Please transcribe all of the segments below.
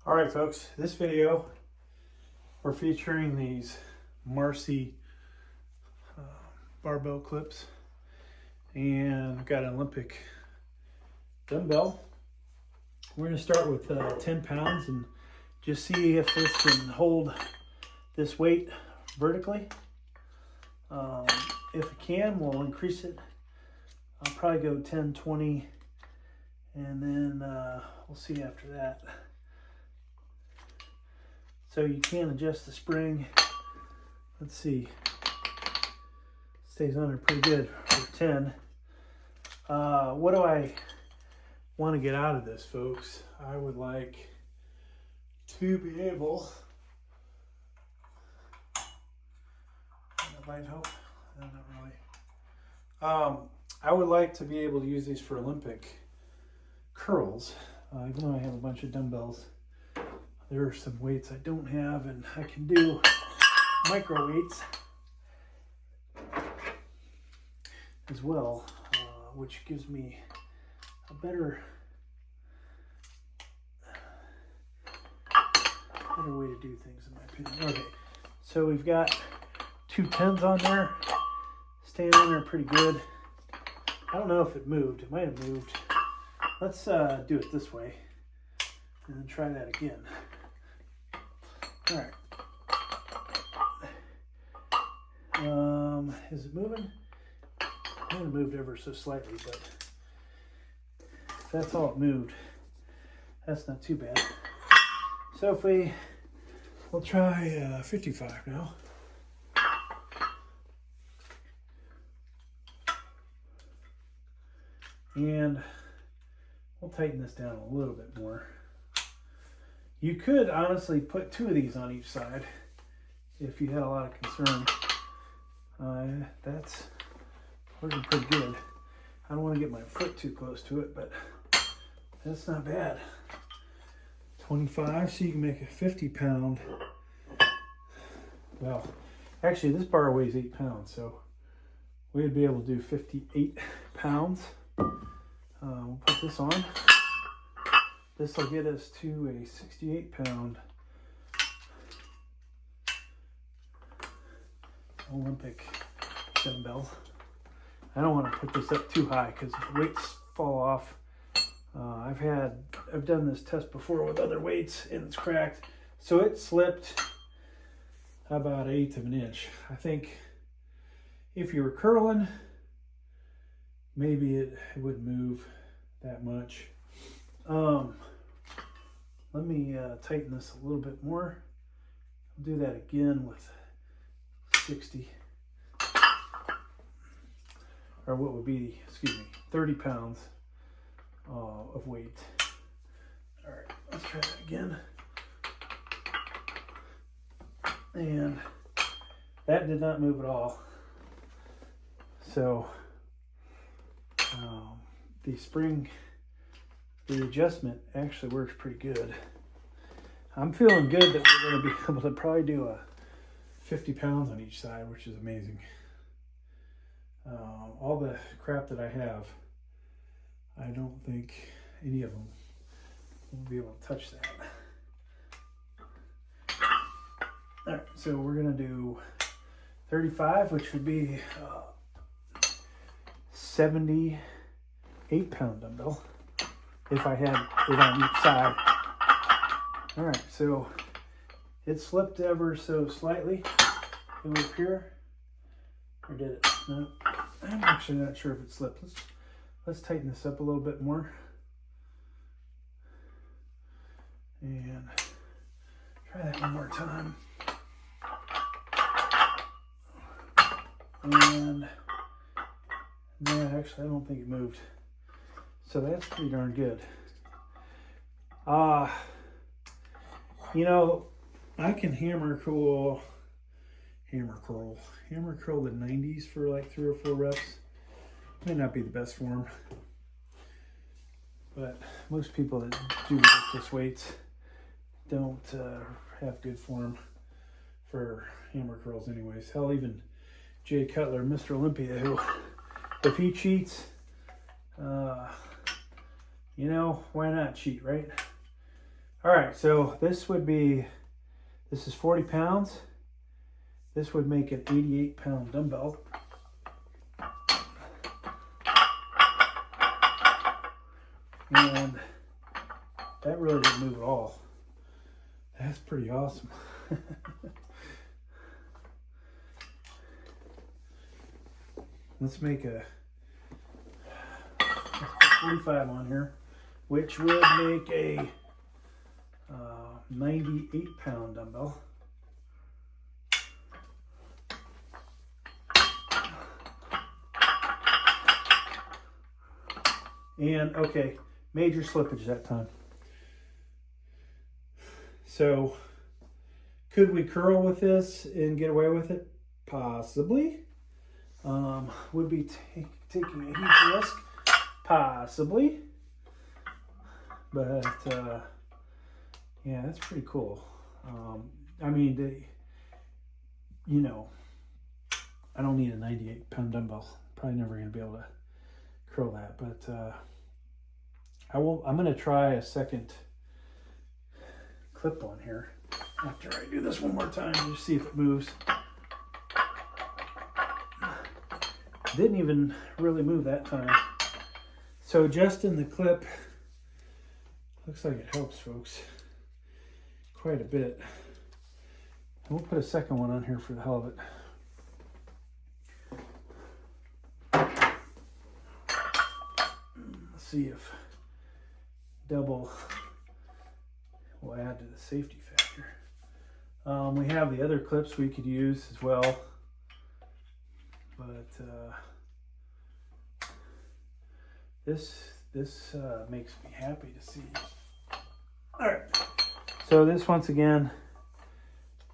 All right, folks, this video, we're featuring these Marcy barbell clips, and I've got an Olympic dumbbell. We're going to start with 10 pounds and just see if this can hold this weight vertically. If it can, we'll increase it. I'll probably go 10, 20, and then we'll see after that. So you can adjust the spring. Let's see. Stays under pretty good for 10. What do I want to get out of this, folks? I would like to be able, that might help, not really. I would like to be able to use these for Olympic curls. Even though I have a bunch of dumbbells, there are some weights I don't have, and I can do micro weights as well, which gives me a better way to do things, in my opinion. Okay, so we've got 2 10s on there, staying on there pretty good. I don't know if it moved. It might have moved. Let's do it this way and then try that again. All right. Is it moving? It might have moved ever so slightly, but if that's all it moved, that's not too bad. So if we'll try 55 now. And we'll tighten this down a little bit more. You could honestly put 2 of these on each side if you had a lot of concern. That's working pretty good. I don't want to get my foot too close to it, but that's not bad. 25, so you can make a 50 pound. Well, actually this bar weighs 8 pounds, so we'd be able to do 58 pounds. We'll put this on. This will get us to a 68 pound Olympic dumbbell. I don't want to put this up too high because if weights fall off. I've done this test before with other weights and it's cracked. So it slipped about 1/8 of an inch. I think if you were curling, maybe it wouldn't move that much. Let me tighten this a little bit more. I'll do that again with 60, or what would be, 30 pounds of weight. All right, let's try that again. And that did not move at all. So the adjustment actually works pretty good. I'm feeling good that we're going to be able to probably do a 50 pounds on each side, which is amazing. All the crap that I have, I don't think any of them will be able to touch that. All right, so we're going to do 35, which would be 78 pound dumbbell if I had it on each side. All right, so it slipped ever so slightly. Can we appear? Or did it? No, I'm actually not sure if it slipped. Let's tighten this up a little bit more. And try that one more time. And no, actually I don't think it moved. So that's pretty darn good. You know, I can hammer curl the 90s for like 3 or 4 reps. May not be the best form, but most people that do this weights don't have good form for hammer curls anyways. Hell, even Jay Cutler, Mr. Olympia, who, if he cheats, you know, why not cheat, right? All right, so this is 40 pounds. This would make an 88-pound dumbbell. And that really didn't move at all. That's pretty awesome. Let's put 45 on here, which would make a 98-pound dumbbell. And okay, major slippage that time. So could we curl with this and get away with it? Possibly. Would be taking a huge risk? Possibly. But yeah, that's pretty cool. I mean, you know, I don't need a 98-pound dumbbell. Probably never going to be able to curl that, but I'm going to try a second clip on here after I do this one more time, just see if it moves. Didn't even really move that time. So adjusting the clip looks like it helps, folks, quite a bit. And we'll put a second one on here for the hell of it. Let's see if double will add to the safety factor. We have the other clips we could use as well, but this makes me happy to see. All right, so this once again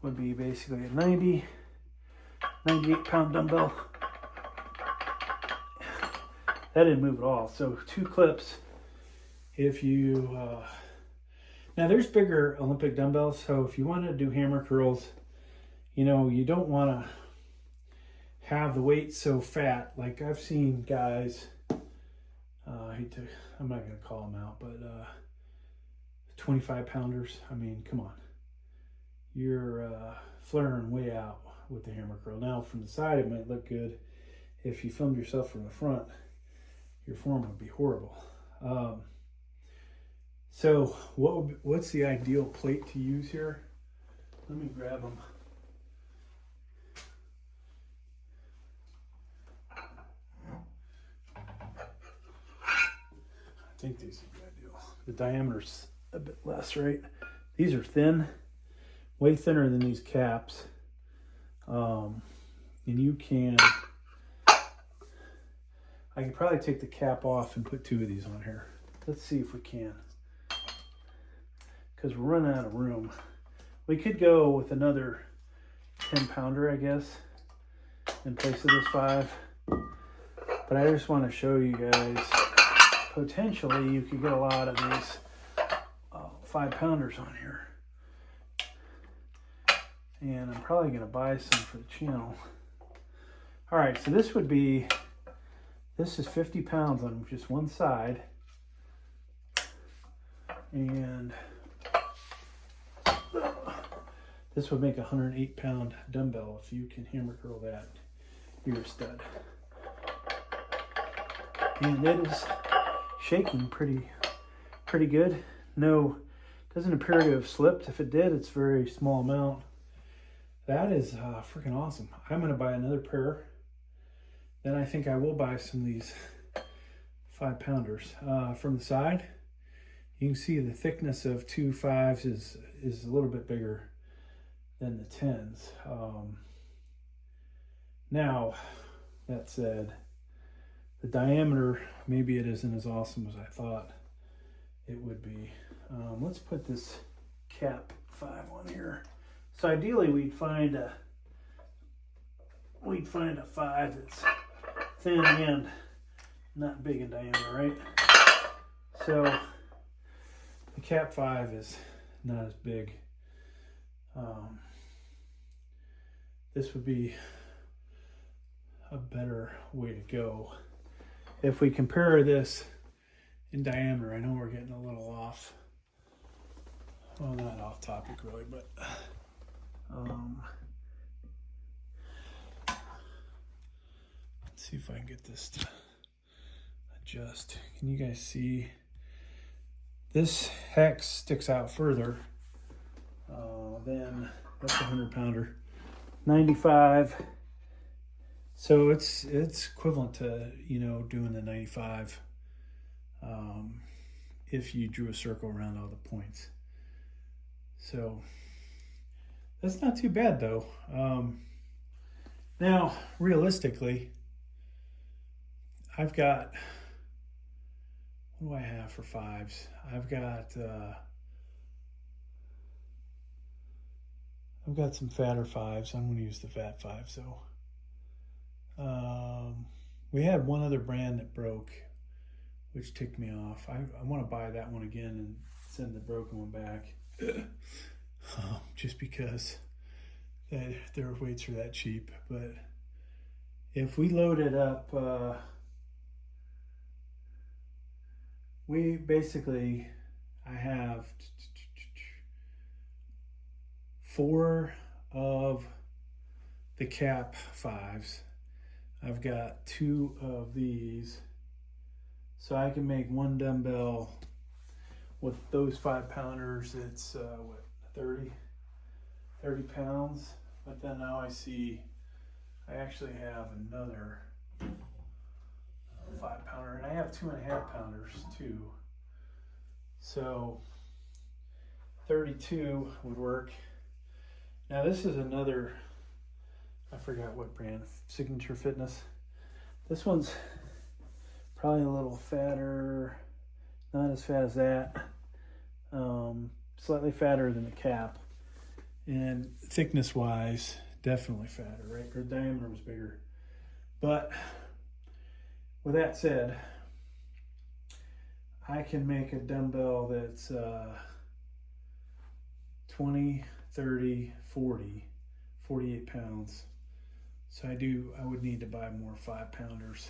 would be basically a 98-pound dumbbell. That didn't move at all. So 2 clips. If you now there's bigger Olympic dumbbells, so if you want to do hammer curls, you know, you don't want to have the weight so fat. Like I've seen guys, I'm not going to call them out, but 25 pounders. I mean, come on. You're flaring way out with the hammer curl. Now from the side it might look good. If you filmed yourself from the front, your form would be horrible. So what's the ideal plate to use here? Let me grab them. I think these are the ideal. The diameter's a bit less, right? These are thin, way thinner than these caps. And you can, I could probably take the cap off and put 2 of these on here. Let's see if we can. Because we're running out of room. We could go with another 10-pounder, I guess, in place of this 5. But I just want to show you guys, potentially you could get a lot of these 5-pounders on here. And I'm probably going to buy some for the channel. All right, so this is 50 pounds on just one side. And this would make a 108-pound dumbbell. If you can hammer curl that, you're a stud. And it is shaking pretty good. No, doesn't appear to have slipped. If it did, it's a very small amount. That is freaking awesome. I'm going to buy another pair. Then I think I will buy some of these 5-pounders. From the side, you can see the thickness of 2 5s is a little bit bigger than the 10s. Now, that said, the diameter, maybe it isn't as awesome as I thought it would be. Let's put this cap 5 on here. So ideally we'd find a 5 that's thin and not big in diameter, right? So the cap 5 is not as big. This would be a better way to go. If we compare this in diameter, I know we're getting a little off. well, not off topic really, but let's see if I can get this to adjust. Can you guys see? This hex sticks out further than that's a 100-pounder, 95. So it's equivalent to, you know, doing the 95 if you drew a circle around all the points. So that's not too bad though. Now, realistically, I've got, what do I have for 5s? I've got some fatter 5s. I'm going to use the fat 5. So we had one other brand that broke, which ticked me off. I want to buy that one again and send the broken one back. Just because their weights are that cheap. But if we load it up, we basically, I have 4 of the cap 5s. I've got 2 of these. So I can make one dumbbell with those 5-pounders. It's what, 30 pounds. But then now I see I actually have another 5-pounder, and I have 2.5-pounders too. So 32 would work. Now this is another, I forgot what brand, Signature Fitness. This one's probably a little fatter, not as fat as that. Slightly fatter than the cap. And thickness wise, definitely fatter, right? Her diameter was bigger. But with that said, I can make a dumbbell that's 20, 30, 40, 48 pounds. So I would need to buy more 5-pounders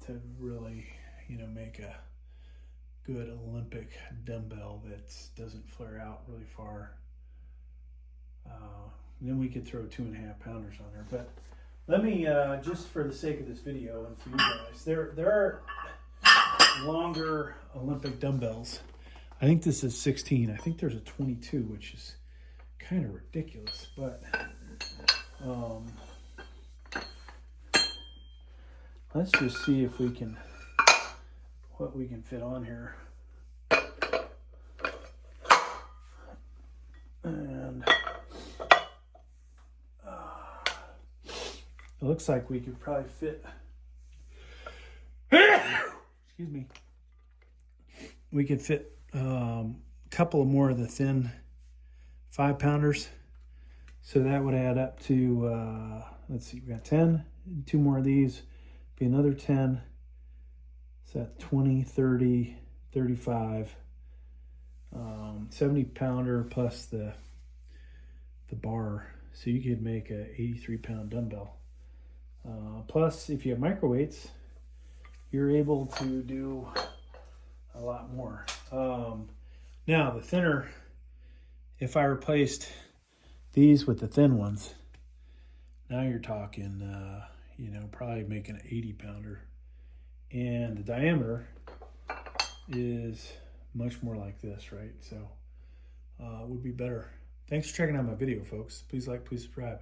to really, you know, make a good Olympic dumbbell that doesn't flare out really far. Then we could throw 2.5-pounders on there. But let me, just for the sake of this video and for you guys, there are longer Olympic dumbbells. I think this is 16. I think there's a 22, which is kind of ridiculous. But let's just see if we can, what we can fit on here. And it looks like we could probably fit, excuse me, we could fit a couple of more of the thin 5-pounders. So that would add up to, let's see, we got 10, 2 more of these, be another 10. So that's 20, 30, 35, 70-pounder plus the bar. So you could make a 83-pound dumbbell. Plus, if you have microweights, you're able to do a lot more. Now, the thinner, if I replaced these with the thin ones, now you're talking, you know, probably making an 80-pounder. And the diameter is much more like this, right? So it would be better. Thanks for checking out my video, folks. Please like, please subscribe.